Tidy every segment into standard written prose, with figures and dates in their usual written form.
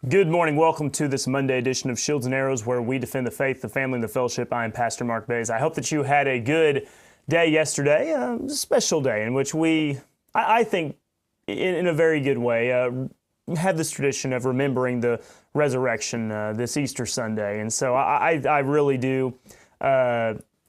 Good morning. Welcome to this Monday edition of Shields and Arrows, where we defend the faith, the family, and the fellowship. I am Pastor Mark Baze. I hope that you had a good day yesterday, a special day in which I think, in a very good way, have this tradition of remembering the resurrection this Easter Sunday. And so I really do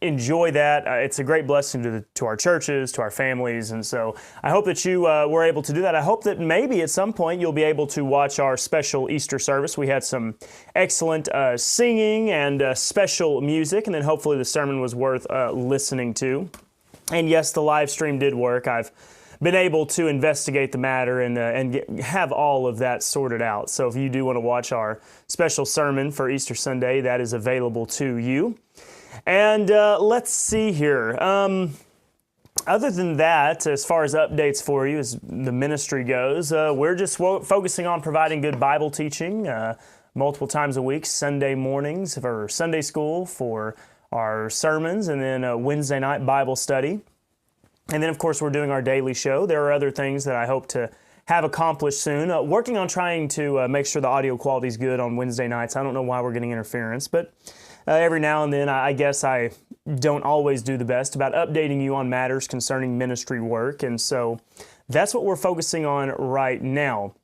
enjoy that. It's a great blessing to our churches, to our families, and so I hope that you were able to do that. I hope that maybe at some point you'll be able to watch our special Easter service. We had some excellent singing and special music, and then hopefully the sermon was worth listening to. And yes, the live stream did work. I've been able to investigate the matter and have all of that sorted out. So if you do want to watch our special sermon for Easter Sunday, that is available to you. And let's see here. Other than that, as far as updates for you, as the ministry goes, we're just focusing on providing good Bible teaching multiple times a week, Sunday mornings for Sunday school, for our sermons, and then a Wednesday night Bible study. And then, of course, we're doing our daily show. There are other things that I hope to have accomplished soon. Working on trying to make sure the audio quality is good on Wednesday nights. I don't know why we're getting interference, but every now and then, I guess I don't always do the best about updating you on matters concerning ministry work, and so that's what we're focusing on right now.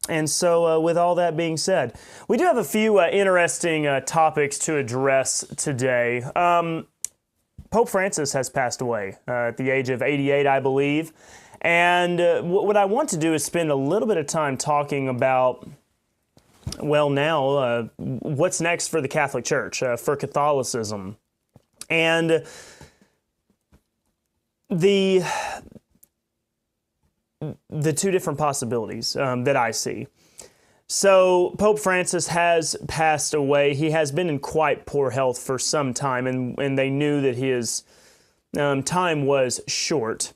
And so with all that being said, we do have a few interesting topics to address today. Pope Francis has passed away at the age of 88, I believe, and what I want to do is spend a little bit of time talking about what's next for the Catholic Church, for Catholicism, and the two different possibilities that I see. So Pope Francis has passed away. He has been in quite poor health for some time, and they knew that his time was short.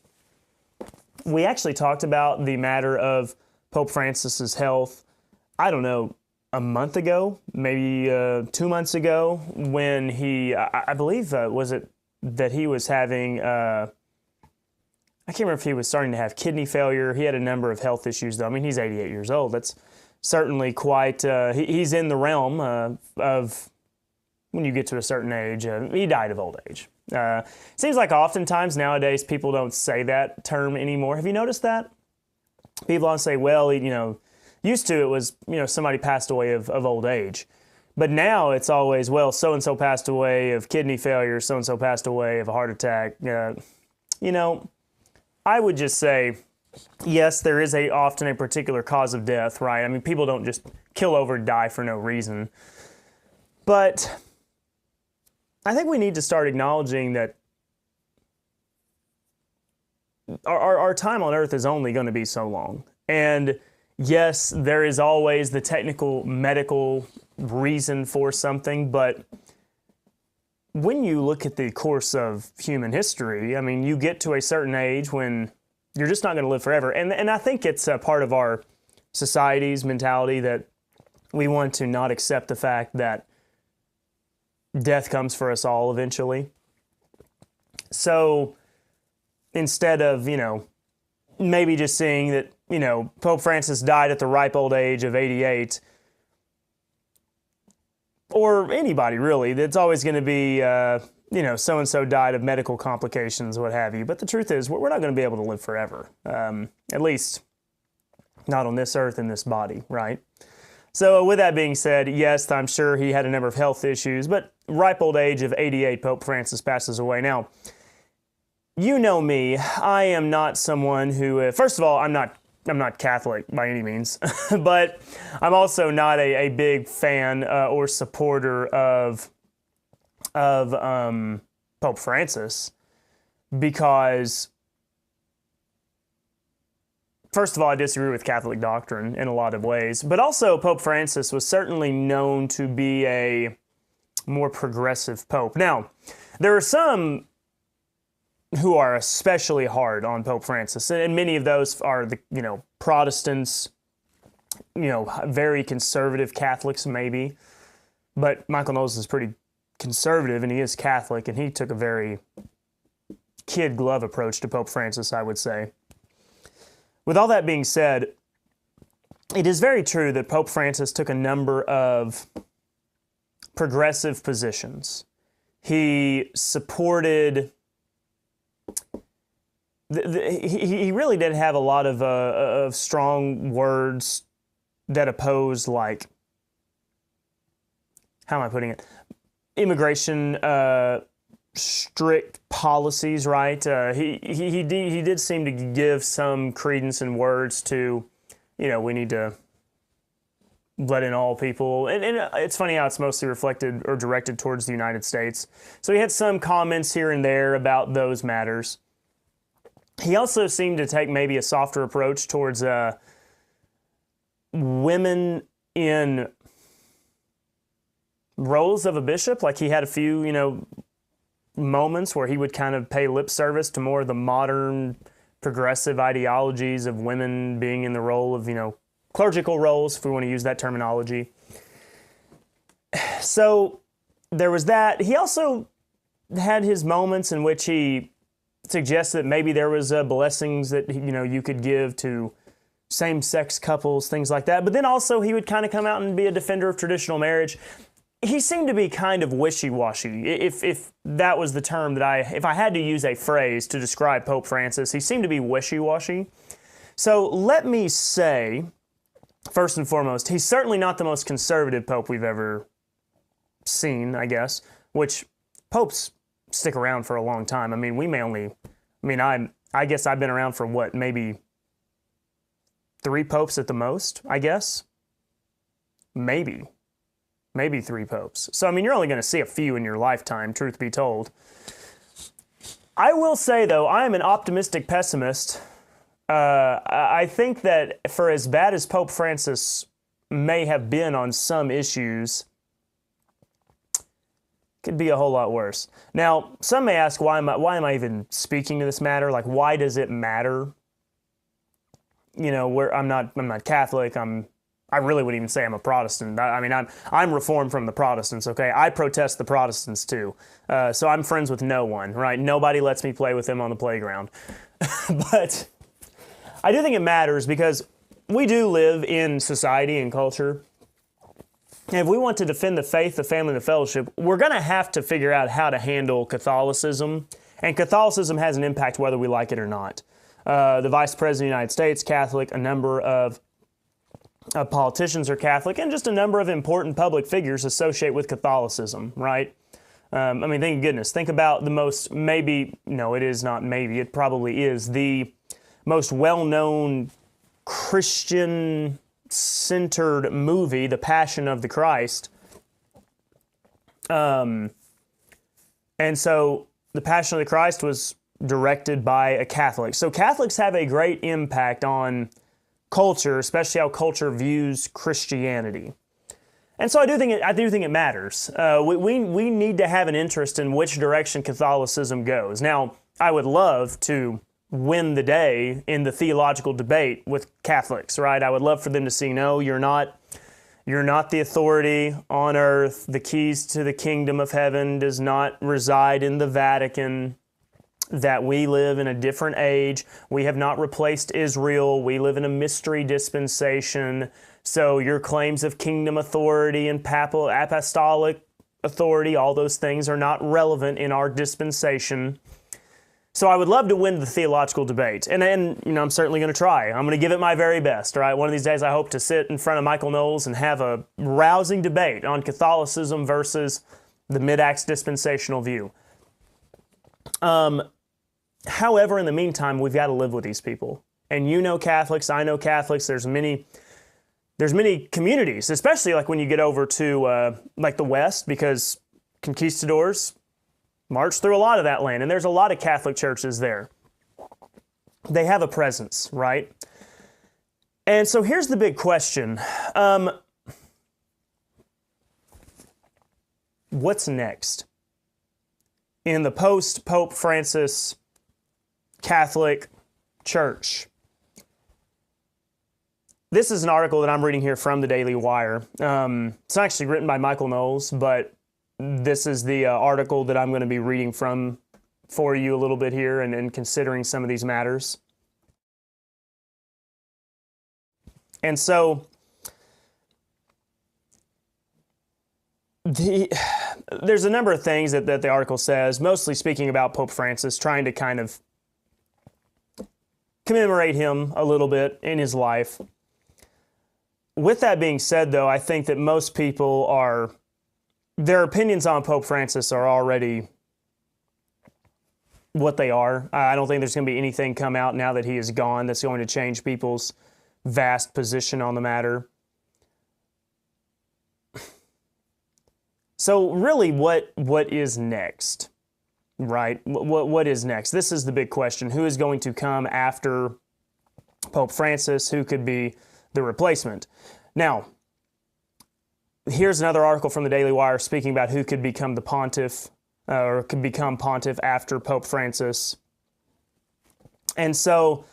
We actually talked about the matter of Pope Francis's health, I don't know, a month ago, maybe 2 months ago, when he, I believe, was it that he was having, I can't remember if he was starting to have kidney failure. He had a number of health issues, though. I mean, he's 88 years old. That's certainly quite, he's in the realm of when you get to a certain age. He died of old age. Seems like oftentimes nowadays people don't say that term anymore. Have you noticed that? People often say, well, used to it was, somebody passed away of old age. But now it's always, well, so-and-so passed away of kidney failure, so-and-so passed away of a heart attack. I would just say, yes, there is often a particular cause of death, right? I mean, people don't just kill over and die for no reason. But I think we need to start acknowledging that our time on earth is only going to be so long. And yes, there is always the technical medical reason for something, but when you look at the course of human history, I mean, you get to a certain age when you're just not going to live forever. And I think it's a part of our society's mentality that we want to not accept the fact that death comes for us all eventually. So instead of, maybe just seeing that, Pope Francis died at the ripe old age of 88, or anybody really, it's always going to be, so-and-so died of medical complications, what have you. But the truth is, we're not going to be able to live forever, at least not on this earth in this body, right? So with that being said, yes, I'm sure he had a number of health issues, but ripe old age of 88, Pope Francis passes away. Now, you know me, I am not someone who, first of all, I'm not Catholic by any means, but I'm also not a big fan or supporter of Pope Francis, because first of all, I disagree with Catholic doctrine in a lot of ways, but also Pope Francis was certainly known to be a more progressive pope. Now, there are some who are especially hard on Pope Francis, and many of those are the Protestants, very conservative Catholics maybe, but Michael Knowles is pretty conservative and he is Catholic, and he took a very kid glove approach to Pope Francis, I would say. With all that being said, it is very true that Pope Francis took a number of progressive positions. He supported, he really did have a lot of strong words that opposed, like, how am I putting it? Immigration, strict policies, right? He did seem to give some credence and words to, we need to let in all people. And it's funny how it's mostly reflected or directed towards the United States. So he had some comments here and there about those matters. He also seemed to take maybe a softer approach towards women in roles of a bishop. Like, he had a few, moments where he would kind of pay lip service to more of the modern progressive ideologies of women being in the role of, clerical roles, if we want to use that terminology. So there was that. He also had his moments in which he suggested that maybe there was blessings that, you could give to same-sex couples, things like that. But then also he would kind of come out and be a defender of traditional marriage. He seemed to be kind of wishy-washy, if that was the term that if I had to use a phrase to describe Pope Francis, he seemed to be wishy-washy. So let me say, first and foremost, he's certainly not the most conservative pope we've ever seen, I guess, which popes stick around for a long time. I mean, I guess I've been around for what, maybe 3 popes at the most, I guess? Maybe 3 popes. So, you're only going to see a few in your lifetime, truth be told. I will say, though, I am an optimistic pessimist. I think that for as bad as Pope Francis may have been on some issues, could be a whole lot worse. Now, some may ask, why am I even speaking to this matter? Like, why does it matter? I'm not Catholic. I really wouldn't even say I'm a Protestant. I'm reformed from the Protestants, okay? I protest the Protestants too. So I'm friends with no one, right? Nobody lets me play with them on the playground. But I do think it matters because we do live in society and culture. And if we want to defend the faith, the family, and the fellowship, we're going to have to figure out how to handle Catholicism. And Catholicism has an impact whether we like it or not. The Vice President of the United States, Catholic, a number of politicians are Catholic, and just a number of important public figures associate with Catholicism, right? Thank goodness. Think about the most, it probably is the most well-known Christian-centered movie, The Passion of the Christ. And so The Passion of the Christ was directed by a Catholic. So Catholics have a great impact on culture, especially how culture views Christianity. And so I do think it matters. We need to have an interest in which direction Catholicism goes. Now, I would love to win the day in the theological debate with Catholics, right? I would love for them to see, no, you're not the authority on earth. The keys to the kingdom of heaven does not reside in the Vatican. That we live in a different age. We have not replaced Israel. We live in a mystery dispensation. So your claims of kingdom authority and papal apostolic authority, all those things are not relevant in our dispensation. So I would love to win the theological debate. And I'm certainly going to try. I'm going to give it my very best, all right? One of these days I hope to sit in front of Michael Knowles and have a rousing debate on Catholicism versus the mid-Acts dispensational view. However, in the meantime, we've got to live with these people. And Catholics, I know Catholics, there's many communities, especially like when you get over to like the West, because conquistadors marched through a lot of that land, and there's a lot of Catholic churches there. They have a presence, right? And so here's the big question. What's next? In the post-Pope Francis Catholic Church. This is an article that I'm reading here from the Daily Wire. It's not actually written by Michael Knowles, but this is the article that I'm going to be reading from for you a little bit here and considering some of these matters. And so there's a number of things that the article says, mostly speaking about Pope Francis, trying to kind of commemorate him a little bit in his life. With that being said, though, I think that most people their opinions on Pope Francis are already what they are. I don't think there's going to be anything come out now that he is gone that's going to change people's vast position on the matter. So really, what is next, right? What is next? This is the big question. Who is going to come after Pope Francis? Who could be the replacement? Now, here's another article from the Daily Wire speaking about who could become the pontiff, or could become pontiff after Pope Francis. And so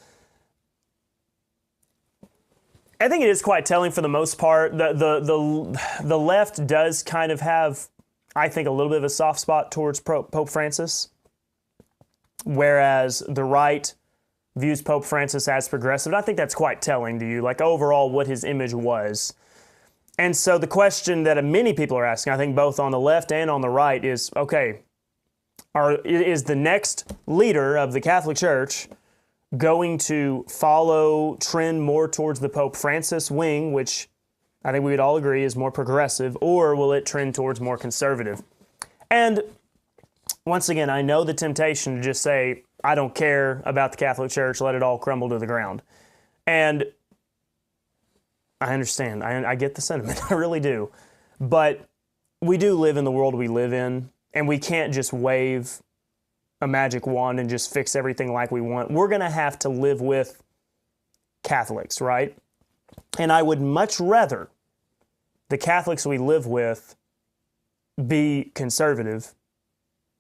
I think it is quite telling for the most part. The left does kind of have, I think, a little bit of a soft spot towards Pope Francis, whereas the right views Pope Francis as progressive. I think that's quite telling to you, like overall what his image was. And so the question that many people are asking, I think both on the left and on the right, is, okay, is the next leader of the Catholic Church going to trend more towards the Pope Francis wing, which I think we would all agree is more progressive, or will it trend towards more conservative? And once again, I know the temptation to just say, I don't care about the Catholic Church, let it all crumble to the ground. And I understand. I get the sentiment. I really do. But we do live in the world we live in, and we can't just wave a magic wand and just fix everything like we want. We're going to have to live with Catholics, right? And I would much rather the Catholics we live with be conservative,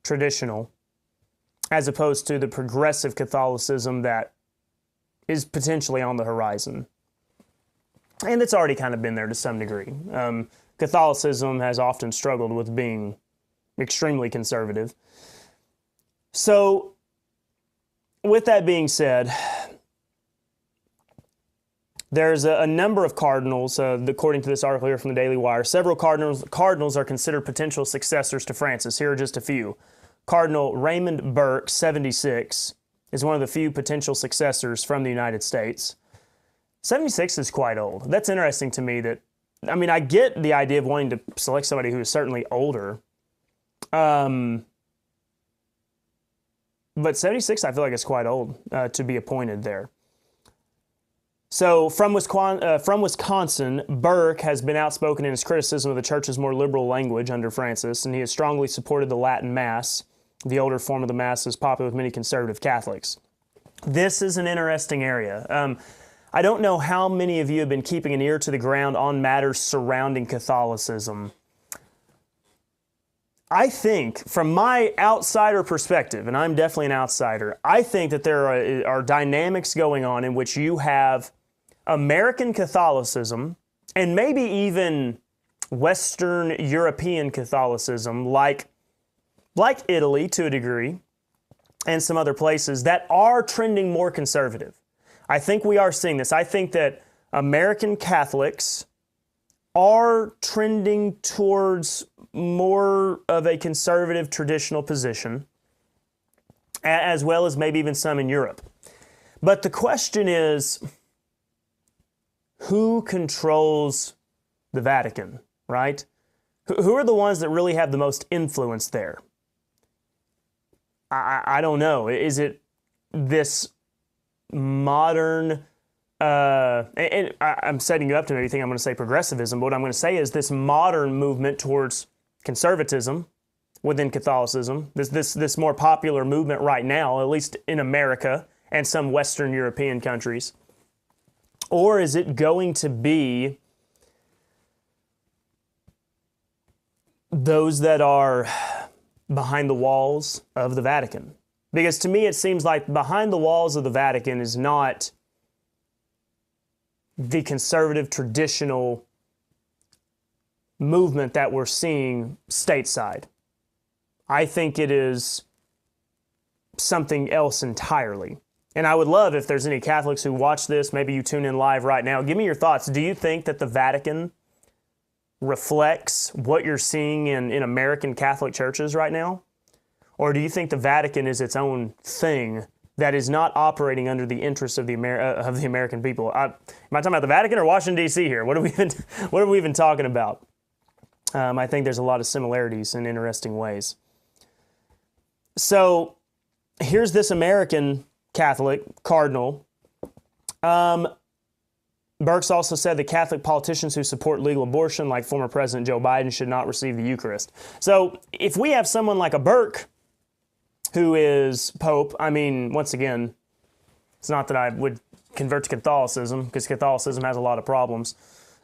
traditional, as opposed to the progressive Catholicism that is potentially on the horizon. And it's already kind of been there to some degree. Catholicism has often struggled with being extremely conservative. So, with that being said, there's a number of cardinals, according to this article here from the Daily Wire. Several cardinals are considered potential successors to Francis. Here are just a few. Cardinal Raymond Burke, 76, is one of the few potential successors from the United States. 76 is quite old. That's interesting to me I get the idea of wanting to select somebody who is certainly older. But 76, I feel like it's quite old to be appointed there. So from Wisconsin, Burke has been outspoken in his criticism of the church's more liberal language under Francis, and he has strongly supported the Latin Mass. The older form of the Mass is popular with many conservative Catholics. This is an interesting area. I don't know how many of you have been keeping an ear to the ground on matters surrounding Catholicism. I think, from my outsider perspective, and I'm definitely an outsider, I think that there are dynamics going on in which you have American Catholicism and maybe even Western European Catholicism, like Italy to a degree, and some other places that are trending more conservative. I think we are seeing this. I think that American Catholics are trending towards more of a conservative traditional position, as well as maybe even some in Europe. But the question is, who controls the Vatican, right? Who are the ones that really have the most influence there? I don't know. Is it this modern, and I'm setting you up to maybe think I'm going to say progressivism, but what I'm going to say is this modern movement towards conservatism within Catholicism, this more popular movement right now, at least in America and some Western European countries? Or is it going to be those that are behind the walls of the Vatican? Because to me it seems like behind the walls of the Vatican is not the conservative traditional movement that we're seeing stateside. I think it is something else entirely. And I would love if there's any Catholics who watch this, maybe you tune in live right now. Give me your thoughts. Do you think that the Vatican reflects what you're seeing in American Catholic churches right now? Or do you think the Vatican is its own thing that is not operating under the interests of the American people? Am I talking about the Vatican or Washington, D.C. here? What are we even talking about? I think there's a lot of similarities in interesting ways. So here's this American Catholic cardinal. Burks also said the Catholic politicians who support legal abortion, like former President Joe Biden, should not receive the Eucharist. So if we have someone like a Burke who is Pope, I mean, once again, it's not that I would convert to Catholicism, because Catholicism has a lot of problems,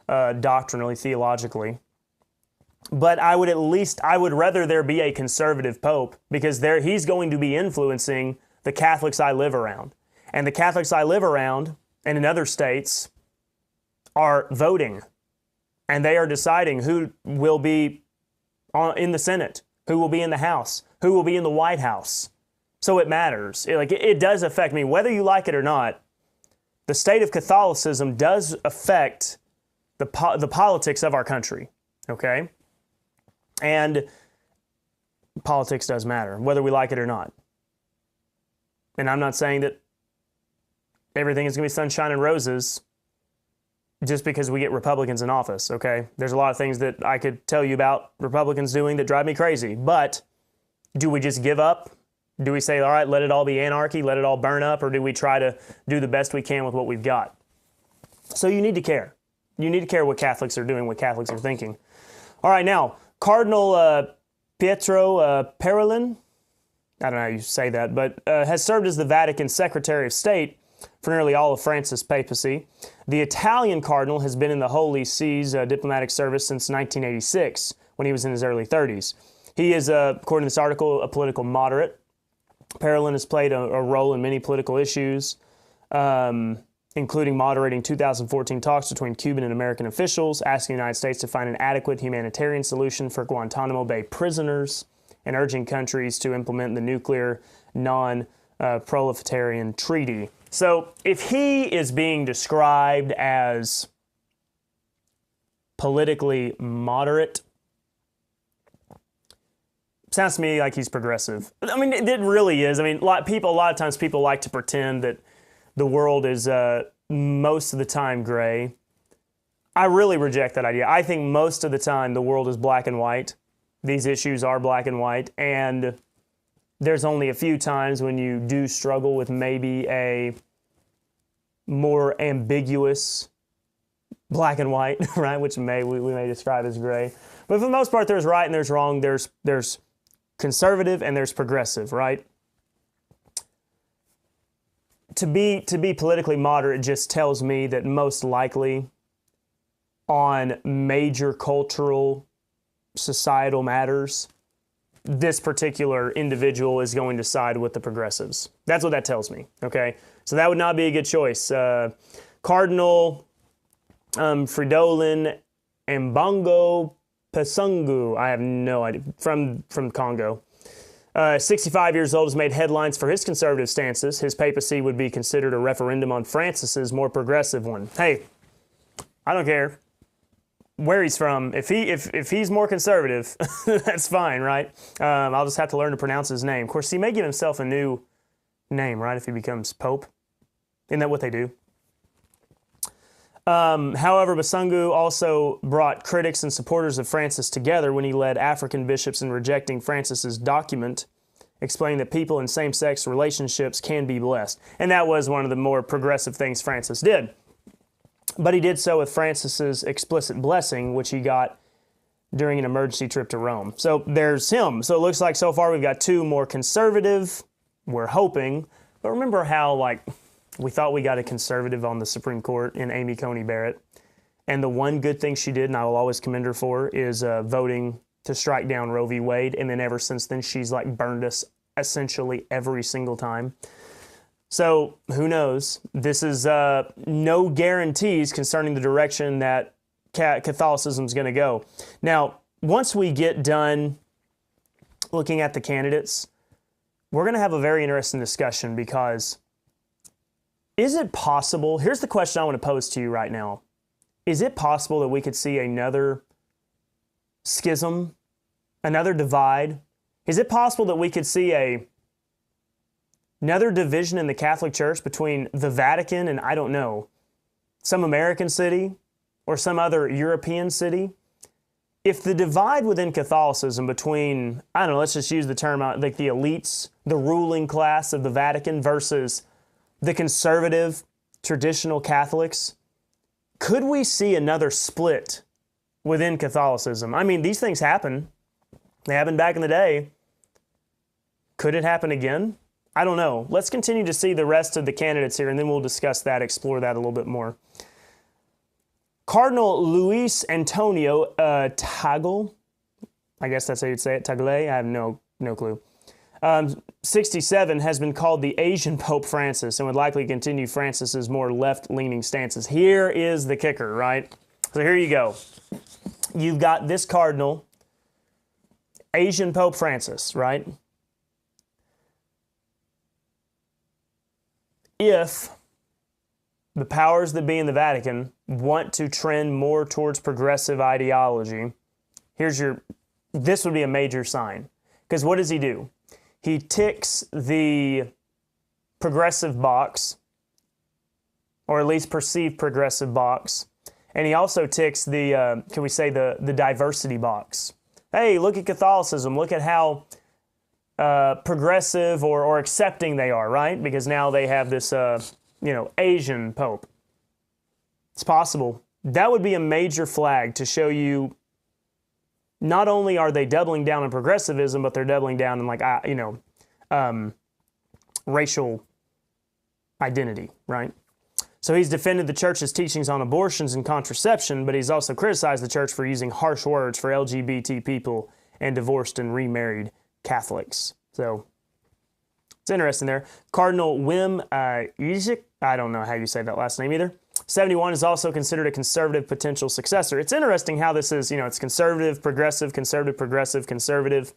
doctrinally, theologically. But I would rather there be a conservative Pope, because he's going to be influencing the Catholics I live around. And the Catholics I live around, and in other states, are voting. And they are deciding who will be in the Senate, who will be in the House, who will be in the White House. So it matters. It does affect me. Whether you like it or not, the state of Catholicism does affect the politics of our country, okay? And politics does matter, whether we like it or not. And I'm not saying that everything is going to be sunshine and roses just because we get Republicans in office, okay? There's a lot of things that I could tell you about Republicans doing that drive me crazy. But do we just give up? Do we say, all right, let it all be anarchy, let it all burn up, or do we try to do the best we can with what we've got? So you need to care. You need to care what Catholics are doing, what Catholics are thinking. All right, now, Cardinal Pietro Parolin, I don't know how you say that, but has served as the Vatican Secretary of State for nearly all of France's papacy. The Italian cardinal has been in the Holy See's diplomatic service since 1986, when he was in his early 30s. He is, according to this article, a political moderate. Parolin has played a role in many political issues, including moderating 2014 talks between Cuban and American officials, asking the United States to find an adequate humanitarian solution for Guantanamo Bay prisoners, and urging countries to implement the nuclear non-proliferation treaty. So if he is being described as politically moderate, sounds to me like he's progressive. I mean, it really is. I mean, a lot of times people like to pretend that the world is most of the time gray. I really reject that idea. I think most of the time the world is black and white. These issues are black and white, and there's only a few times when you do struggle with maybe a more ambiguous black and white, right? Which we may describe as gray. But for the most part, there's right and there's wrong. There's conservative and there's progressive, right? To be politically moderate just tells me that most likely on major cultural, societal matters, this particular individual is going to side with the progressives. That's what that tells me, okay? So that would not be a good choice. Cardinal Fridolin Mbongo Pasungu, I have no idea, from Congo. 65 years old, has made headlines for his conservative stances. His papacy would be considered a referendum on Francis's more progressive one. Hey, I don't care where he's from. If he's more conservative, that's fine, right? I'll just have to learn to pronounce his name. Of course, he may give himself a new name, right, if he becomes Pope. Isn't that what they do? However, Basungu also brought critics and supporters of Francis together when he led African bishops in rejecting Francis's document, explaining that people in same-sex relationships can be blessed. And that was one of the more progressive things Francis did. But he did so with Francis's explicit blessing, which he got during an emergency trip to Rome. So there's him. So it looks like so far we've got two more conservative, we're hoping. But remember how, we thought we got a conservative on the Supreme Court in Amy Coney Barrett. And the one good thing she did, and I will always commend her for, is voting to strike down Roe v. Wade. And then ever since then, she's burned us essentially every single time. So who knows? This is no guarantees concerning the direction that Catholicism is going to go. Now, once we get done looking at the candidates, we're going to have a very interesting discussion because Is it possible, here's the question I want to pose to you right now. Is it possible that we could see another schism, another divide? Is it possible that we could see another division in the Catholic Church between the Vatican and, I don't know, some American city or some other European city? If the divide within Catholicism between, I don't know, let's just use the term like the elites, the ruling class of the Vatican versus the conservative, traditional Catholics, could we see another split within Catholicism? I mean, these things happen. They happened back in the day. Could it happen again? I don't know. Let's continue to see the rest of the candidates here, and then we'll discuss that, explore that a little bit more. Cardinal Luis Antonio Tagle, I guess that's how you'd say it, Tagle, I have no clue. 67 has been called the Asian Pope Francis and would likely continue Francis's more left-leaning stances. Here is the kicker, right? So here you go. You've got this cardinal, Asian Pope Francis, right? If the powers that be in the Vatican want to trend more towards progressive ideology, this would be a major sign. Because what does he do? He ticks the progressive box, or at least perceived progressive box, and he also ticks the, can we say, the diversity box. Hey, look at Catholicism. Look at how progressive or accepting they are, right? Because now they have this, Asian Pope. It's possible. That would be a major flag to show you not only are they doubling down on progressivism, but they're doubling down in racial identity, right? So he's defended the church's teachings on abortions and contraception, but he's also criticized the church for using harsh words for LGBT people and divorced and remarried Catholics. So it's interesting there. Cardinal Wim Isaac, I don't know how you say that last name either. 71 is also considered a conservative potential successor. It's interesting how this is, it's conservative, progressive, conservative, progressive, conservative,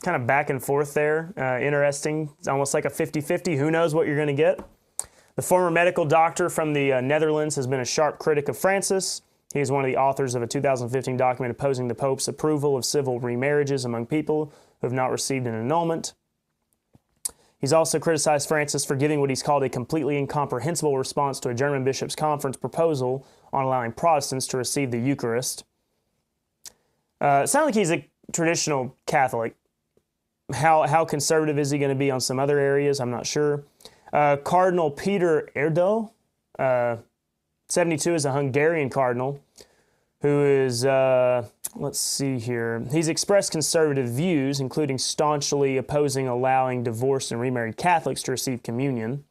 kind of back and forth there. Interesting. It's almost like a 50-50. Who knows what you're going to get? The former medical doctor from the Netherlands has been a sharp critic of Francis. He is one of the authors of a 2015 document opposing the Pope's approval of civil remarriages among people who have not received an annulment. He's also criticized Francis for giving what he's called a completely incomprehensible response to a German bishops' conference proposal on allowing Protestants to receive the Eucharist. It sounds like he's a traditional Catholic. How conservative is he going to be on some other areas? I'm not sure. Cardinal Peter Erdo, 72, is a Hungarian cardinal who is, let's see here. He's expressed conservative views, including staunchly opposing allowing divorced and remarried Catholics to receive communion.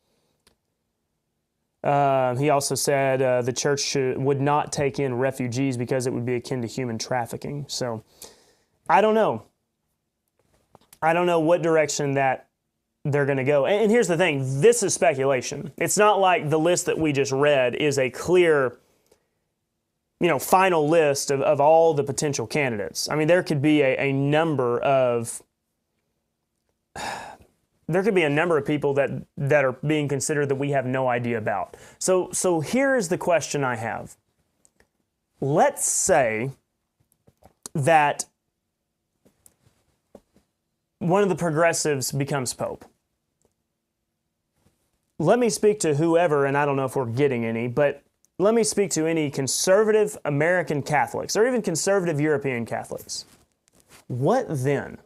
He also said the church would not take in refugees because it would be akin to human trafficking. So, I don't know. I don't know what direction that they're going to go. And here's the thing. This is speculation. It's not like the list that we just read is a clear final list of all the potential candidates. I mean, there could be a number of people that are being considered that we have no idea about. So here is the question I have. Let's say that one of the progressives becomes Pope. Let me speak to whoever, and I don't know if we're getting any, but let me speak to any conservative American Catholics or even conservative European Catholics. What then?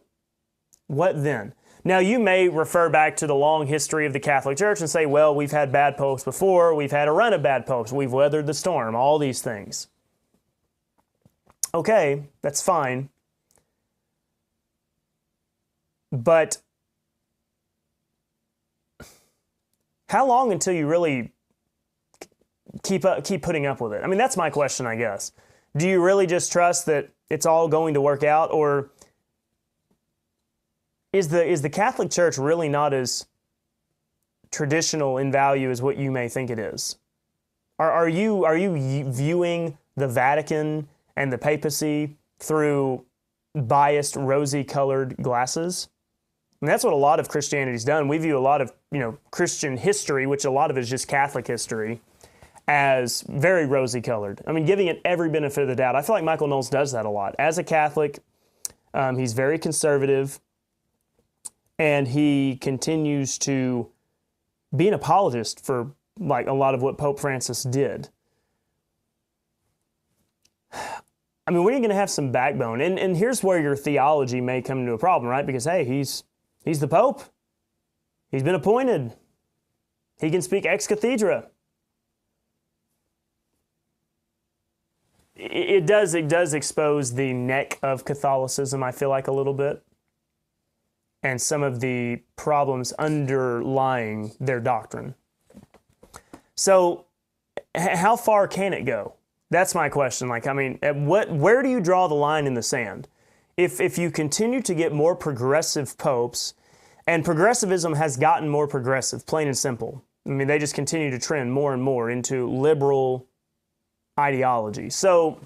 What then? Now, you may refer back to the long history of the Catholic Church and say, well, we've had bad popes before, we've had a run of bad popes, we've weathered the storm, all these things. Okay, that's fine. But how long until you really keep putting up with it? I mean, that's my question, I guess. Do you really just trust that it's all going to work out, or is the Catholic Church really not as traditional in value as what you may think it is? Are you viewing the Vatican and the papacy through biased, rosy-colored glasses? And that's what a lot of Christianity's done. We view a lot of, Christian history, which a lot of it is just Catholic history, as very rosy-colored. I mean, giving it every benefit of the doubt. I feel like Michael Knowles does that a lot. As a Catholic, he's very conservative, and he continues to be an apologist for like a lot of what Pope Francis did. I mean, when are you going to have some backbone? And here's where your theology may come into a problem, right? Because, hey, he's the Pope. He's been appointed. He can speak ex cathedra. It does expose the neck of Catholicism, I feel like, a little bit, and some of the problems underlying their doctrine. So, how far can it go? That's my question. Like, I mean, where do you draw the line in the sand? If you continue to get more progressive popes, and progressivism has gotten more progressive, plain and simple. I mean, they just continue to trend more and more into liberal ideology. So,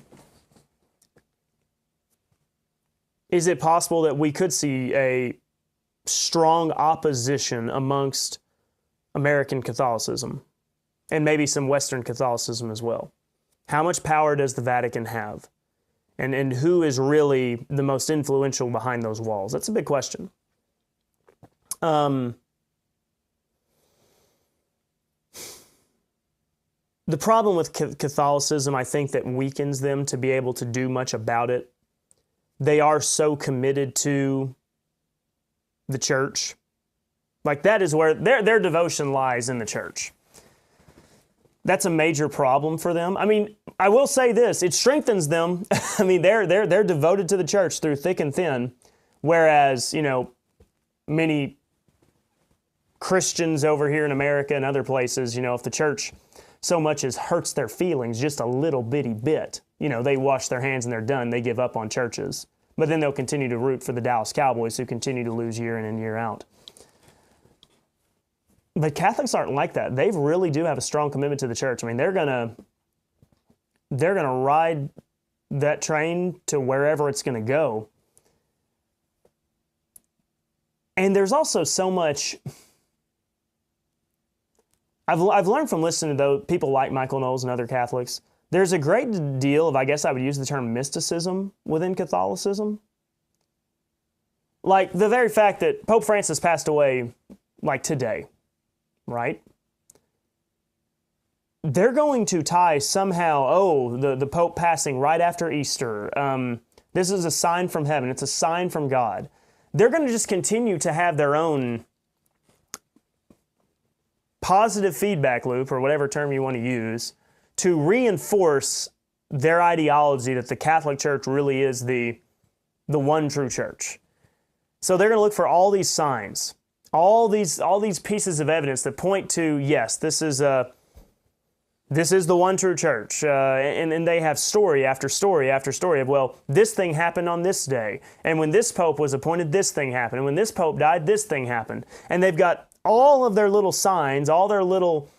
is it possible that we could see a strong opposition amongst American Catholicism and maybe some Western Catholicism as well? How much power does the Vatican have? And who is really the most influential behind those walls? That's a big question. The problem with Catholicism, I think, that weakens them to be able to do much about it. They are so committed to the church. Like, that is where their devotion lies, in the church. That's a major problem for them. I mean, I will say this, it strengthens them. I mean, they're devoted to the church through thick and thin, whereas, many Christians over here in America and other places, if the church so much as hurts their feelings just a little bitty bit, they wash their hands and they're done. They give up on churches. But then they'll continue to root for the Dallas Cowboys, who continue to lose year in and year out. But Catholics aren't like that. They really do have a strong commitment to the church. I mean, they're gonna ride that train to wherever it's gonna go. And there's also so much. I've learned from listening to people like Michael Knowles and other Catholics, there's a great deal of, I guess I would use the term mysticism within Catholicism. Like the very fact that Pope Francis passed away like today, right? They're going to tie somehow, the Pope passing right after Easter. This is a sign from heaven. It's a sign from God. They're going to just continue to have their own positive feedback loop, or whatever term you want to use, to reinforce their ideology that the Catholic Church really is the one true church. So they're going to look for all these signs, all these pieces of evidence that point to, yes, this is the one true church. And they have story after story after story of, well, this thing happened on this day. And when this pope was appointed, this thing happened. And when this pope died, this thing happened. And they've got all of their little signs, all their little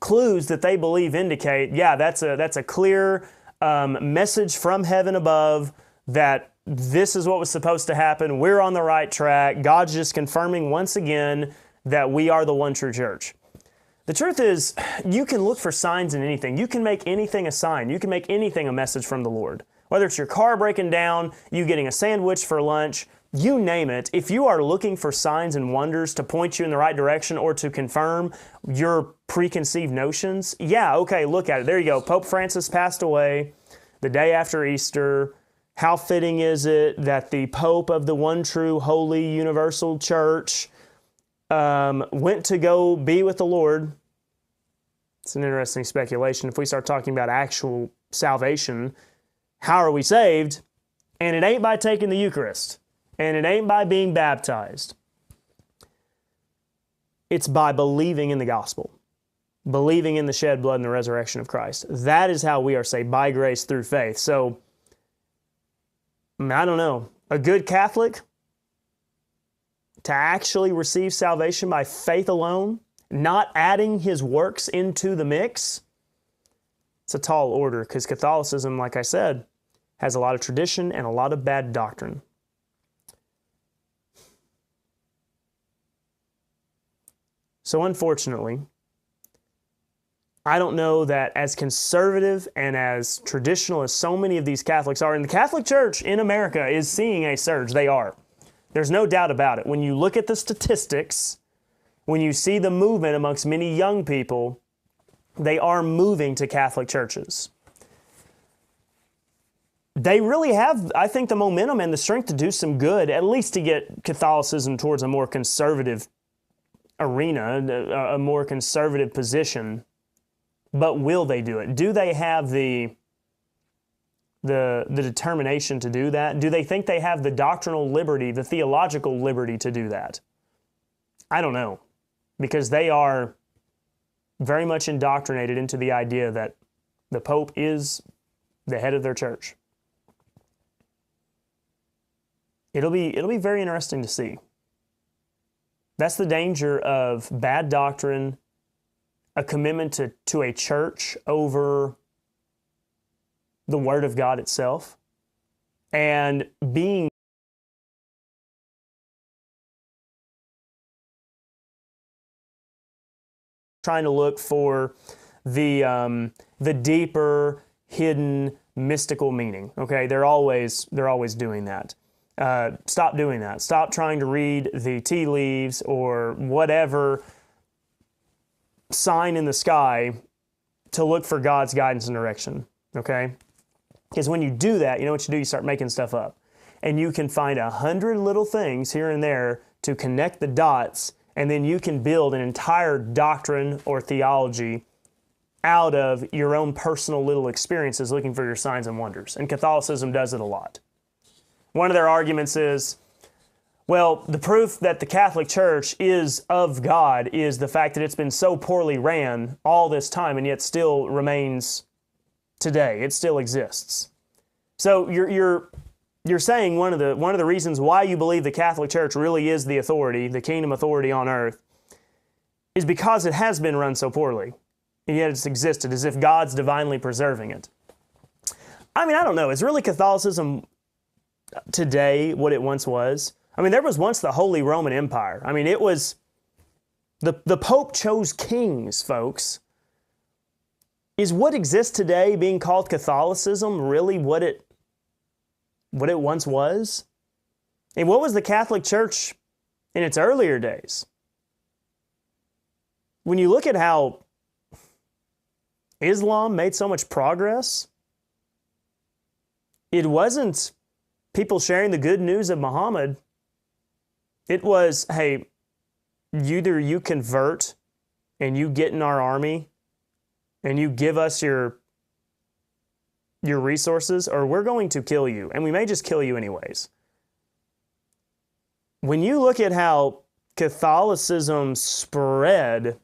clues that they believe indicate, yeah, that's a clear message from heaven above that this is what was supposed to happen. We're on the right track. God's just confirming once again that we are the one true church. The truth is, you can look for signs in anything. You can make anything a sign. You can make anything a message from the Lord. Whether it's your car breaking down, you getting a sandwich for lunch, you name it. If you are looking for signs and wonders to point you in the right direction or to confirm your preconceived notions, yeah, okay, look at it. There you go. Pope Francis passed away the day after Easter. How fitting is it that the Pope of the one true, holy, universal church went to go be with the Lord? It's an interesting speculation. If we start talking about actual salvation, how are we saved? And it ain't by taking the Eucharist. And it ain't by being baptized. It's by believing in the gospel. Believing in the shed blood and the resurrection of Christ. That is how we are saved, by grace through faith. So, I don't know. A good Catholic, to actually receive salvation by faith alone, not adding his works into the mix, it's a tall order, because Catholicism, like I said, has a lot of tradition and a lot of bad doctrine. So unfortunately, I don't know that as conservative and as traditional as so many of these Catholics are, and the Catholic Church in America is seeing a surge. They are. There's no doubt about it. When you look at the statistics, when you see the movement amongst many young people, they are moving to Catholic churches. They really have, I think, the momentum and the strength to do some good, at least to get Catholicism towards a more conservative arena, a more conservative position. But will they do it? Do they have the determination to do that? Do they think they have the doctrinal liberty, the theological liberty to do that? I don't know, because they are very much indoctrinated into the idea that the Pope is the head of their church. It'll be very interesting to see. That's the danger of bad doctrine, a commitment to a church over the Word of God itself, and being trying to look for the deeper, hidden, mystical meaning. Okay, they're always doing that. Stop doing that. Stop trying to read the tea leaves or whatever sign in the sky to look for God's guidance and direction. Okay, because when you do that, you know what you do? You start making stuff up, and you can find 100 little things here and there to connect the dots. And then you can build an entire doctrine or theology out of your own personal little experiences looking for your signs and wonders. And Catholicism does it a lot. One of their arguments is, well, the proof that the Catholic Church is of God is the fact that it's been so poorly ran all this time and yet still remains today. It still exists. So you're saying one of the reasons why you believe the Catholic Church really is the authority, the kingdom authority on earth, is because it has been run so poorly, and yet it's existed as if God's divinely preserving it. I mean, I don't know. Is really Catholicism today what it once was? I mean, there was once the Holy Roman Empire. I mean, it was the Pope chose kings, folks. Is what exists today, being called Catholicism, really what it once was? And what was the Catholic Church in its earlier days? When you look at how Islam made so much progress, it wasn't people sharing the good news of Muhammad. It was, hey, either you convert and you get in our army and you give us your resources, or we're going to kill you, and we may just kill you anyways. When you look at how Catholicism spread,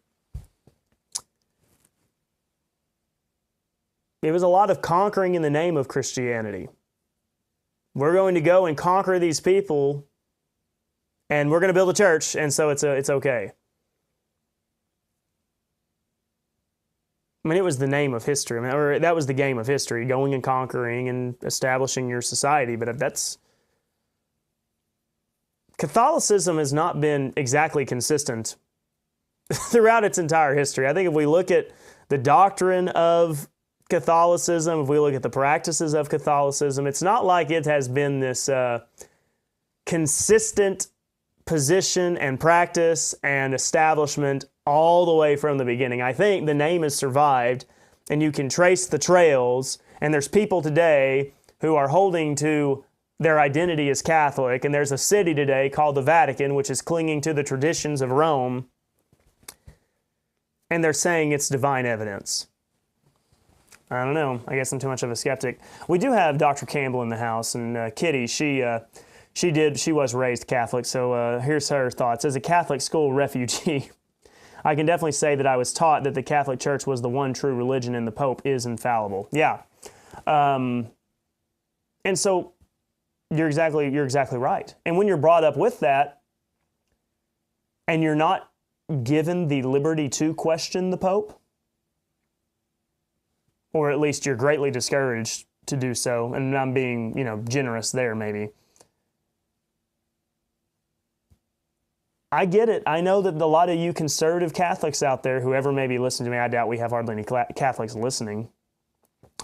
it was a lot of conquering in the name of Christianity. We're going to go and conquer these people, and we're going to build a church, and so it's okay. I mean, it was the name of history. I mean, or that was the game of history, going and conquering and establishing your society. But if that's... Catholicism has not been exactly consistent throughout its entire history. I think if we look at the doctrine of Catholicism, if we look at the practices of Catholicism, it's not like it has been this consistent position and practice and establishment all the way from the beginning. I think the name has survived, and you can trace the trails, and there's people today who are holding to their identity as Catholic, and there's a city today called the Vatican, which is clinging to the traditions of Rome, and they're saying it's divine evidence. I don't know. I guess I'm too much of a skeptic. We do have Dr. Campbell in the house, and Kitty, she was raised Catholic, so here's her thoughts. As a Catholic school refugee, I can definitely say that I was taught that the Catholic Church was the one true religion and the Pope is infallible. Yeah. And so you're exactly right. And when you're brought up with that, and you're not given the liberty to question the Pope, or at least you're greatly discouraged to do so, and I'm being, generous there maybe. I get it. I know that a lot of you conservative Catholics out there, whoever may be listening to me, I doubt we have hardly any Catholics listening.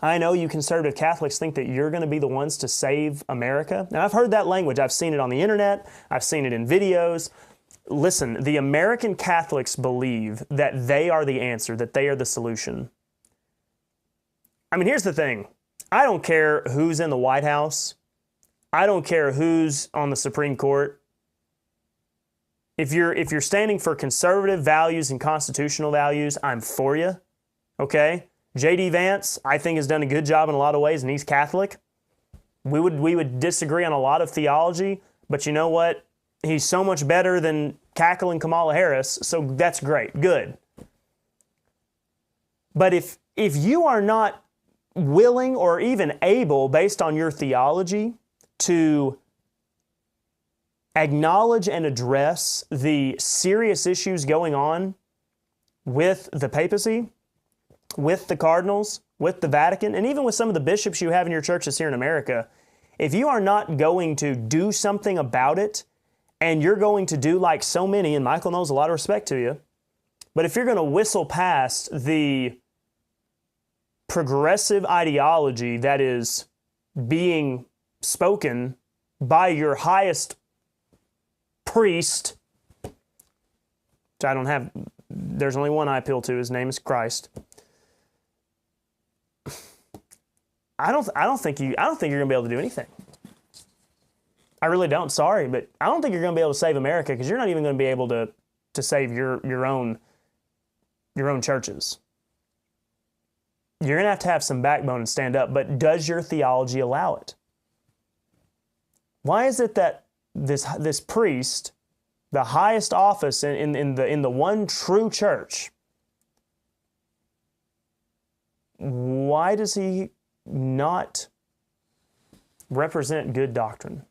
I know you conservative Catholics think that you're going to be the ones to save America. Now, I've heard that language. I've seen it on the internet. I've seen it in videos. Listen, the American Catholics believe that they are the answer, that they are the solution. I mean, here's the thing. I don't care who's in the White House. I don't care who's on the Supreme Court. If you're standing for conservative values and constitutional values, I'm for you. Okay? J.D. Vance, I think, has done a good job in a lot of ways, and he's Catholic. We would disagree on a lot of theology, but you know what? He's so much better than cackling Kamala Harris, so that's great. Good. But if you are not willing or even able, based on your theology, to acknowledge and address the serious issues going on with the papacy, with the cardinals, with the Vatican, and even with some of the bishops you have in your churches here in America, if you are not going to do something about it, and you're going to do like so many, and Michael knows a lot of respect to you, but if you're going to whistle past the progressive ideology that is being spoken by your highest priest, which I don't have, there's only one I appeal to, his name is Christ. I don't think you're going to be able to do anything. I really don't. Sorry, but I don't think you're going to be able to save America, because you're not even going to be able to save your own churches. You're going to have some backbone and stand up, but does your theology allow it? Why is it that this priest, the highest office in the one true church, why does he not represent good doctrine?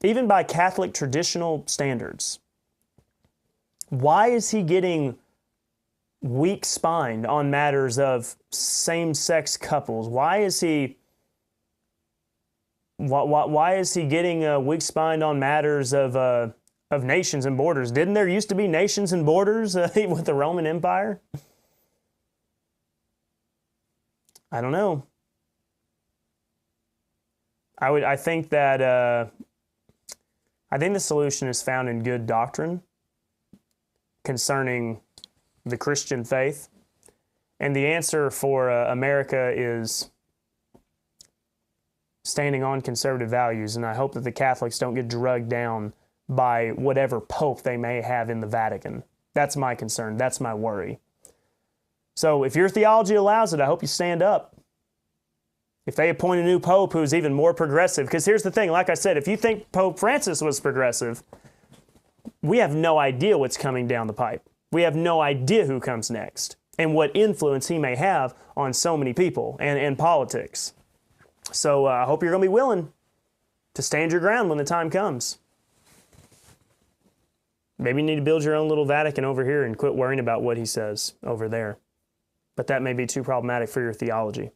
Even by Catholic traditional standards. Why is he getting weak-spined on matters of same-sex couples? Why is he getting weak-spined on matters of nations and borders? Didn't there used to be nations and borders with the Roman Empire? I don't know. I think the solution is found in good doctrine concerning the Christian faith. And the answer for America is standing on conservative values. And I hope that the Catholics don't get drugged down by whatever pope they may have in the Vatican. That's my concern. That's my worry. So if your theology allows it, I hope you stand up. If they appoint a new pope who's even more progressive, because here's the thing, like I said, if you think Pope Francis was progressive, we have no idea what's coming down the pipe. We have no idea who comes next and what influence he may have on so many people and politics. So I hope you're going to be willing to stand your ground when the time comes. Maybe you need to build your own little Vatican over here and quit worrying about what he says over there. But that may be too problematic for your theology.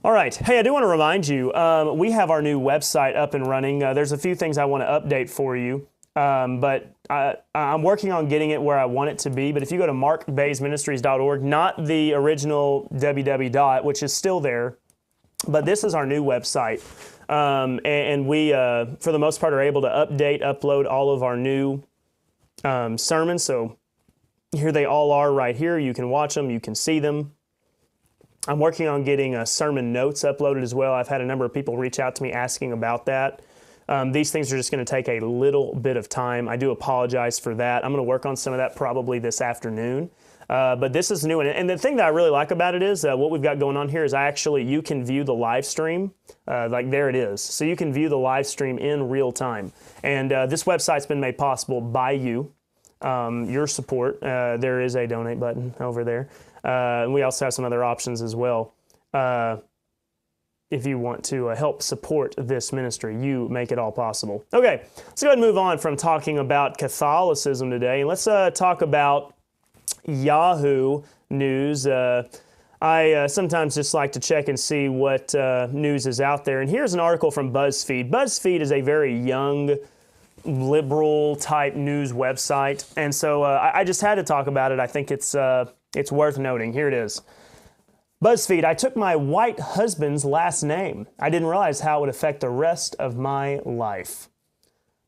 All right. Hey, I do want to remind you, we have our new website up and running. There's a few things I want to update for you, but I'm working on getting it where I want it to be. But if you go to markbazeministries.org, not the original www, which is still there, but this is our new website. And we, for the most part, are able to upload all of our new sermons. So here they all are right here. You can watch them. You can see them. I'm working on getting sermon notes uploaded as well. I've had a number of people reach out to me asking about that. These things are just going to take a little bit of time. I do apologize for that. I'm going to work on some of that probably this afternoon. But this is new. And the thing that I really like about it is what we've got going on here is you can view the live stream. Like there it is. So you can view the live stream in real time. And this website's been made possible by you, your support. There is a donate button over there. And we also have some other options as well. If you want to help support this ministry, you make it all possible. Okay, let's go ahead and move on from talking about Catholicism today. And let's talk about Yahoo News. I sometimes just like to check and see what news is out there. And here's an article from BuzzFeed. BuzzFeed is a very young liberal type news website. And so I just had to talk about it. I think it's worth noting. Here it is. BuzzFeed, I took my white husband's last name. I didn't realize how it would affect the rest of my life.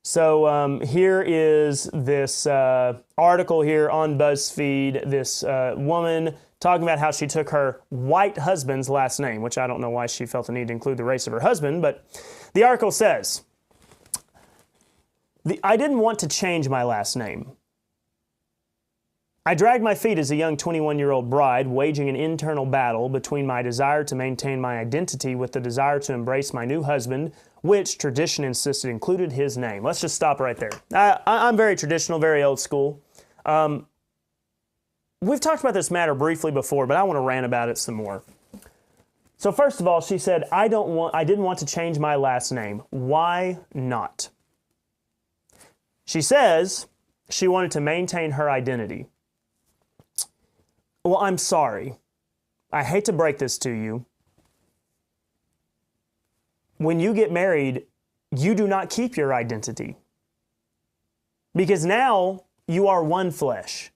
So here is this article here on BuzzFeed, this woman talking about how she took her white husband's last name, which I don't know why she felt the need to include the race of her husband, but the article says, I didn't want to change my last name. I dragged my feet as a young 21-year-old bride, waging an internal battle between my desire to maintain my identity with the desire to embrace my new husband, which tradition insisted included his name. Let's just stop right there. I'm very traditional, very old school. We've talked about this matter briefly before, but I want to rant about it some more. So first of all, she said, I didn't want to change my last name. Why not? She says she wanted to maintain her identity. Well, I'm sorry. I hate to break this to you. When you get married, you do not keep your identity. Because now you are one flesh.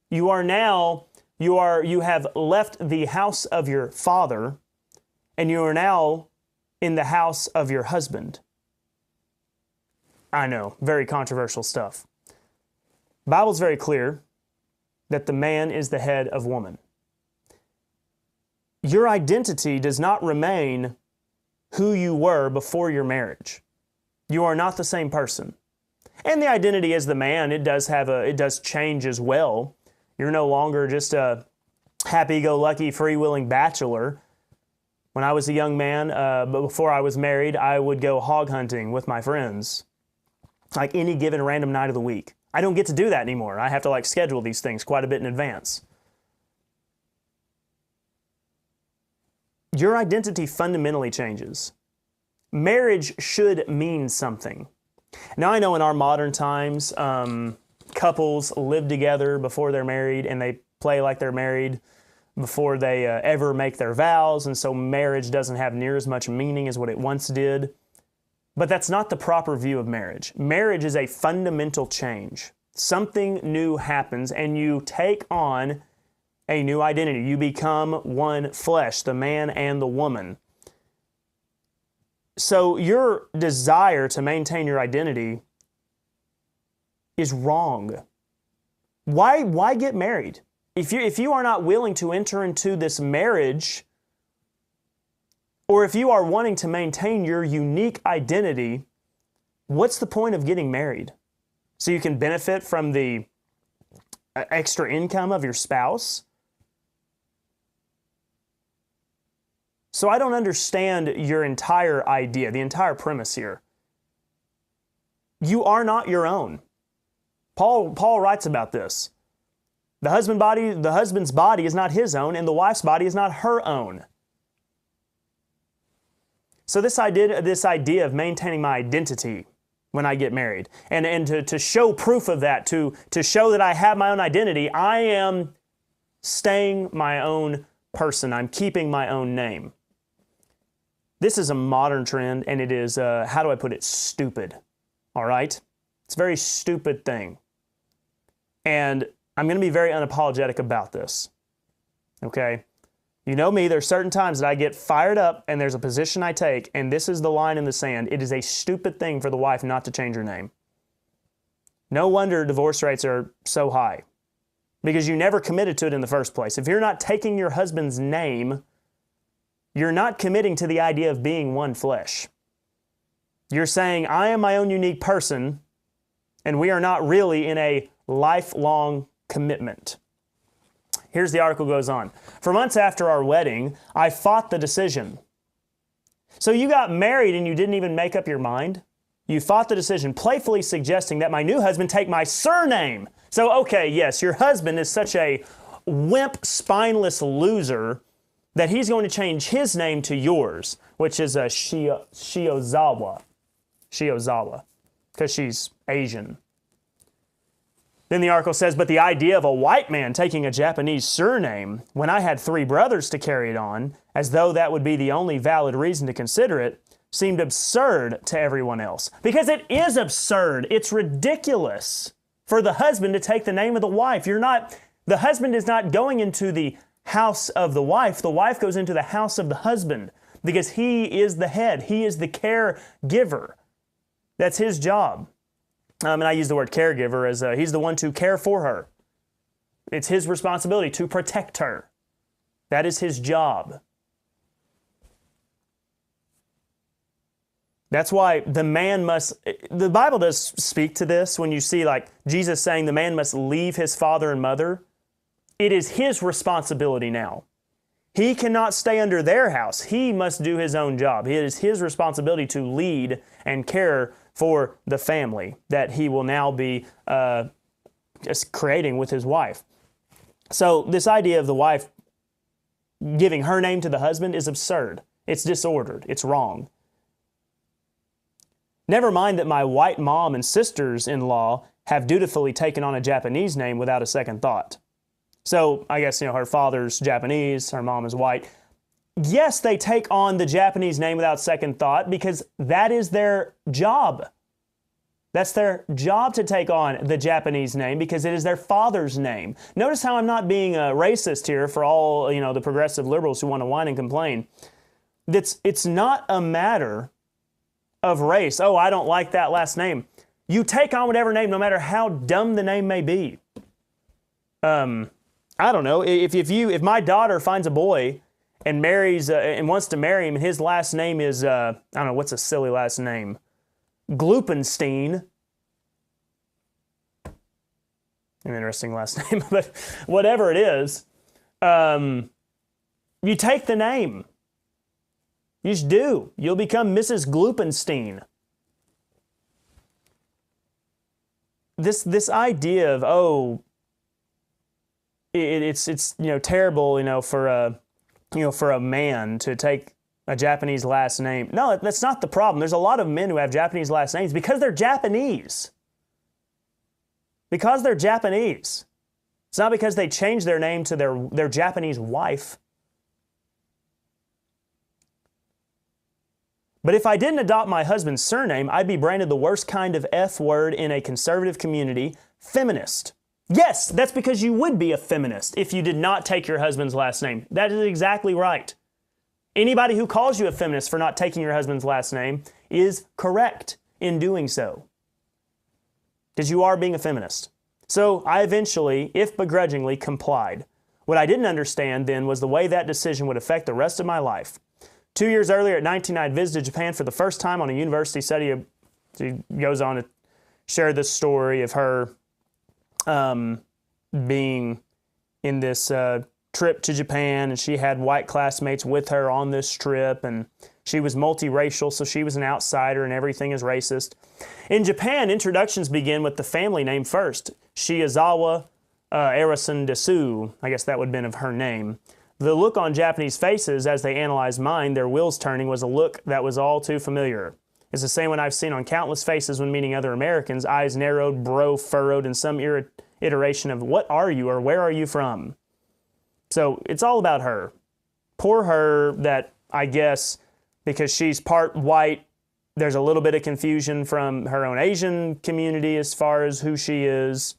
You have left the house of your father, and you are now in the house of your husband. I know, very controversial stuff. The Bible's very clear that the man is the head of woman. Your identity does not remain who you were before your marriage. You are not the same person. And the identity as the man, it does change as well. You're no longer just a happy-go-lucky, free-willing bachelor. When I was a young man, but before I was married, I would go hog hunting with my friends, like any given random night of the week. I don't get to do that anymore. I have to schedule these things quite a bit in advance. Your identity fundamentally changes. Marriage should mean something. Now, I know in our modern times, couples live together before they're married, and they play like they're married before they ever make their vows, and so marriage doesn't have near as much meaning as what it once did. But that's not the proper view of marriage. Marriage is a fundamental change. Something new happens, and you take on a new identity. You become one flesh, the man and the woman. So your desire to maintain your identity is wrong. Why get married? If you are not willing to enter into this marriage, or if you are wanting to maintain your unique identity, what's the point of getting married? So you can benefit from the extra income of your spouse? So I don't understand your entire idea, the entire premise here. You are not your own. Paul writes about this. The husband's body is not his own, and the wife's body is not her own. So this idea of maintaining my identity when I get married, and to show proof of that, to show that I have my own identity, I am staying my own person. I'm keeping my own name. This is a modern trend, and it is, how do I put it, stupid. All right? It's a very stupid thing. And I'm going to be very unapologetic about this. Okay? You know me, there's certain times that I get fired up and there's a position I take, and this is the line in the sand. It is a stupid thing for the wife not to change her name. No wonder divorce rates are so high, because you never committed to it in the first place. If you're not taking your husband's name, you're not committing to the idea of being one flesh. You're saying, I am my own unique person, and we are not really in a lifelong commitment. Here's the article goes on. For months after our wedding, I fought the decision. So you got married and you didn't even make up your mind? You fought the decision, playfully suggesting that my new husband take my surname. So, okay, yes, your husband is such a wimp, spineless loser that he's going to change his name to yours, which is a Shiozawa, because she's Asian. Then the article says, but the idea of a white man taking a Japanese surname when I had 3 brothers to carry it on, as though that would be the only valid reason to consider it, seemed absurd to everyone else. Because it is absurd. It's ridiculous for the husband to take the name of the wife. The husband is not going into the house of the wife. The wife goes into the house of the husband because he is the head. He is the caregiver. That's his job. And I use the word caregiver as he's the one to care for her. It's his responsibility to protect her. That is his job. That's why the Bible does speak to this when you see like Jesus saying the man must leave his father and mother. It is his responsibility now. He cannot stay under their house. He must do his own job. It is his responsibility to lead and care for the family that he will now be creating with his wife. So this idea of the wife giving her name to the husband is absurd. It's disordered. It's wrong. Never mind that my white mom and sisters-in-law have dutifully taken on a Japanese name without a second thought. So I guess, her father's Japanese, her mom is white. Yes, they take on the Japanese name without second thought because that is their job. That's their job to take on the Japanese name because it is their father's name. Notice how I'm not being a racist here for all, the progressive liberals who want to whine and complain. It's not a matter of race. Oh, I don't like that last name. You take on whatever name, no matter how dumb the name may be. I don't know. If my daughter finds a boy and marries and wants to marry him, and his last name is I don't know, what's a silly last name? Glupenstein. An interesting last name, but whatever it is, you take the name. You just do. You'll become Mrs. Glupenstein. This idea of it's terrible for a man to take a Japanese last name. No, that's not the problem. There's a lot of men who have Japanese last names because they're Japanese. Because they're Japanese. It's not because they changed their name to their Japanese wife. But if I didn't adopt my husband's surname, I'd be branded the worst kind of F word in a conservative community, feminist. Yes, that's because you would be a feminist if you did not take your husband's last name. That is exactly right. Anybody who calls you a feminist for not taking your husband's last name is correct in doing so. Because you are being a feminist. So I eventually, if begrudgingly, complied. What I didn't understand then was the way that decision would affect the rest of my life. 2 years earlier at 19, I had visited Japan for the first time on a university study. She goes on to share this story of her being in this trip to Japan, and she had white classmates with her on this trip, and she was multiracial, so she was an outsider, and everything is racist. In Japan, introductions begin with the family name first. Shiazawa Arasan Desu, I guess that would have been of her name. The look on Japanese faces as they analyzed mine, their wheels turning, was a look that was all too familiar. It's the same one I've seen on countless faces when meeting other Americans, eyes narrowed, brow furrowed, and some iteration of, what are you or where are you from? So it's all about her. Poor her that, I guess, because she's part white, there's a little bit of confusion from her own Asian community as far as who she is.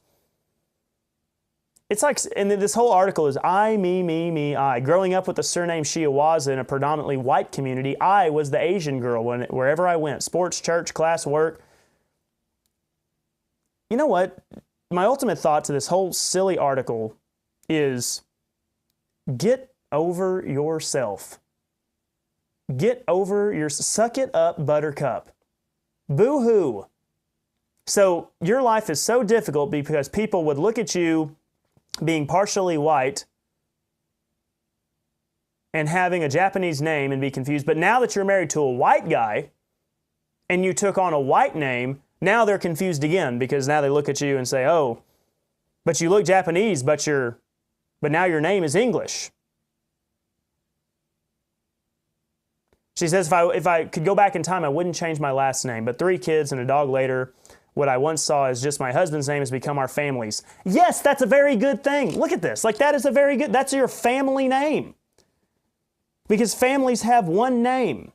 It's like, and this whole article is I, me, me, me, I. Growing up with the surname Shiawaza in a predominantly white community, I was the Asian girl wherever I went. Sports, church, class, work. You know what? My ultimate thought to this whole silly article is get over yourself. Get over your, suck it up, buttercup. Boo-hoo. So your life is so difficult because people would look at you being partially white and having a Japanese name and be confused. But now that you're married to a white guy and you took on a white name, now they're confused again because now they look at you and say, oh, but you look Japanese, but now your name is English. She says, if I could go back in time, I wouldn't change my last name. But 3 kids and a dog later, what I once saw as just my husband's name has become our family's. Yes, that's a very good thing. Look at this. Like, that is a very good, that's your family name. Because families have one name.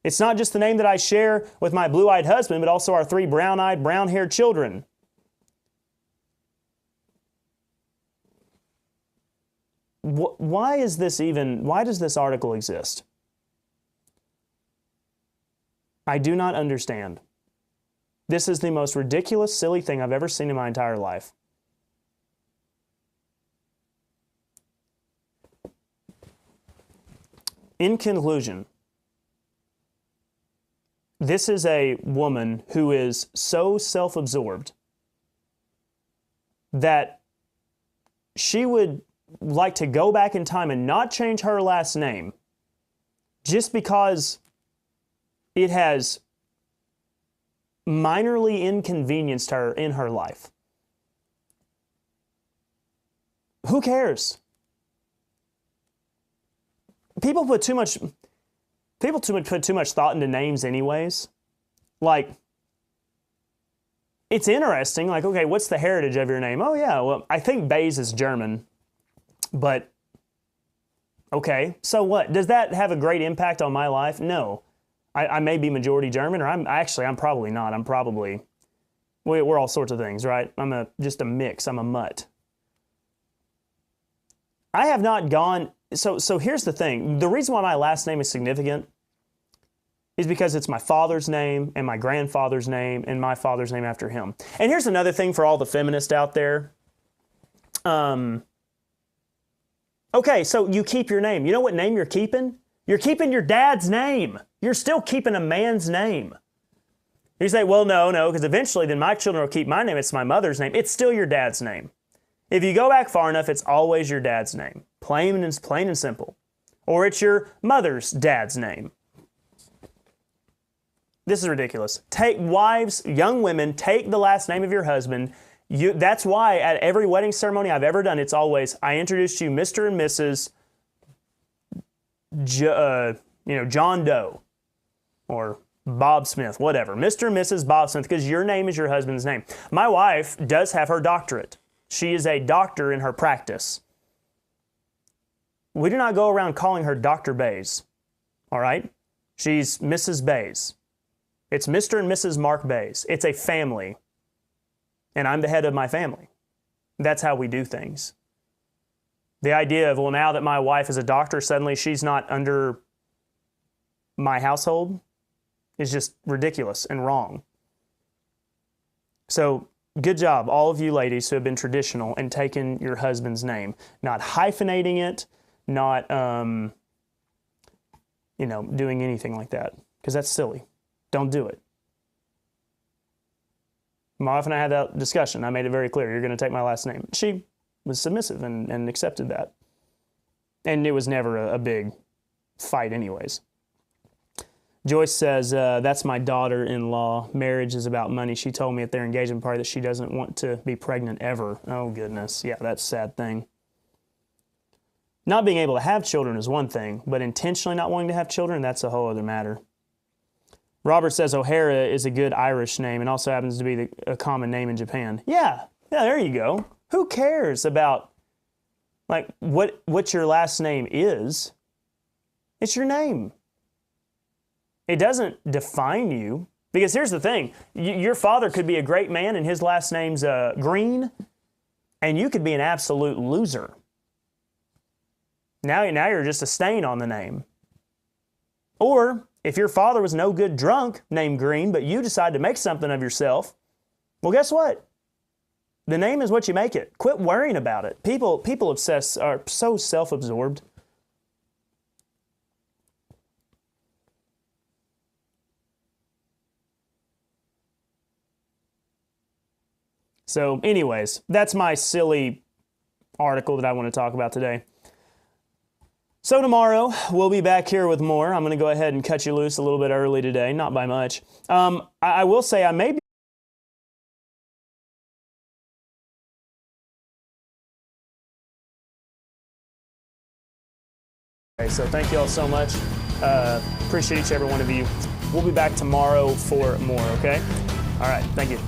It's not just the name that I share with my blue-eyed husband, but also our 3 brown-eyed, brown-haired children. Why does this article exist? I do not understand. This is the most ridiculous, silly thing I've ever seen in my entire life. In conclusion, this is a woman who is so self-absorbed that she would like to go back in time and not change her last name just because it has minorly inconvenienced her in her life. Who cares? People put too much thought into names anyways. Like, it's interesting, like, okay, what's the heritage of your name? Oh yeah, well, I think Baze is German, but okay, so what? Does that have a great impact on my life? No. I may be majority German, or I'm probably not. We're all sorts of things, right? I'm just a mix. I'm a mutt. I have not gone, so here's the thing. The reason why my last name is significant is because it's my father's name and my grandfather's name and my father's name after him. And here's another thing for all the feminists out there. Okay, so you keep your name. You know what name you're keeping? You're keeping your dad's name. You're still keeping a man's name. You say, well, no, because eventually then my children will keep my name. It's my mother's name. It's still your dad's name. If you go back far enough, it's always your dad's name. Plain and simple. Or it's your mother's dad's name. This is ridiculous. Wives, young women, take the last name of your husband. That's why at every wedding ceremony I've ever done, it's always, I introduced you Mr. and Mrs. John Doe or Bob Smith, whatever. Mr. and Mrs. Bob Smith, because your name is your husband's name. My wife does have her doctorate. She is a doctor in her practice. We do not go around calling her Dr. Baze, all right? She's Mrs. Baze. It's Mr. and Mrs. Mark Baze. It's a family, and I'm the head of my family. That's how we do things. The idea of, well, now that my wife is a doctor, suddenly she's not under my household is just ridiculous and wrong. So, good job, all of you ladies who have been traditional and taken your husband's name. Not hyphenating it, not, doing anything like that. Because that's silly. Don't do it. My wife and I had that discussion. I made it very clear, you're going to take my last name. She was submissive and accepted that. And it was never a big fight anyways. Joyce says, that's my daughter-in-law. Marriage is about money. She told me at their engagement party that she doesn't want to be pregnant ever. Oh, goodness. Yeah, that's a sad thing. Not being able to have children is one thing, but intentionally not wanting to have children, that's a whole other matter. Robert says O'Hara is a good Irish name and also happens to be a common name in Japan. Yeah, there you go. Who cares about what your last name is? It's your name. It doesn't define you. Because here's the thing. Your father could be a great man and his last name's Green, and you could be an absolute loser. Now you're just a stain on the name. Or if your father was no good drunk named Green, but you decide to make something of yourself, well, guess what? The name is what you make it. Quit worrying about it. People are so self-absorbed. So anyways, that's my silly article that I want to talk about today. So tomorrow, we'll be back here with more. I'm going to go ahead and cut you loose a little bit early today, not by much. I will say I may be so thank you all so much. Appreciate each and every one of you. We'll be back tomorrow for more, okay? All right, thank you.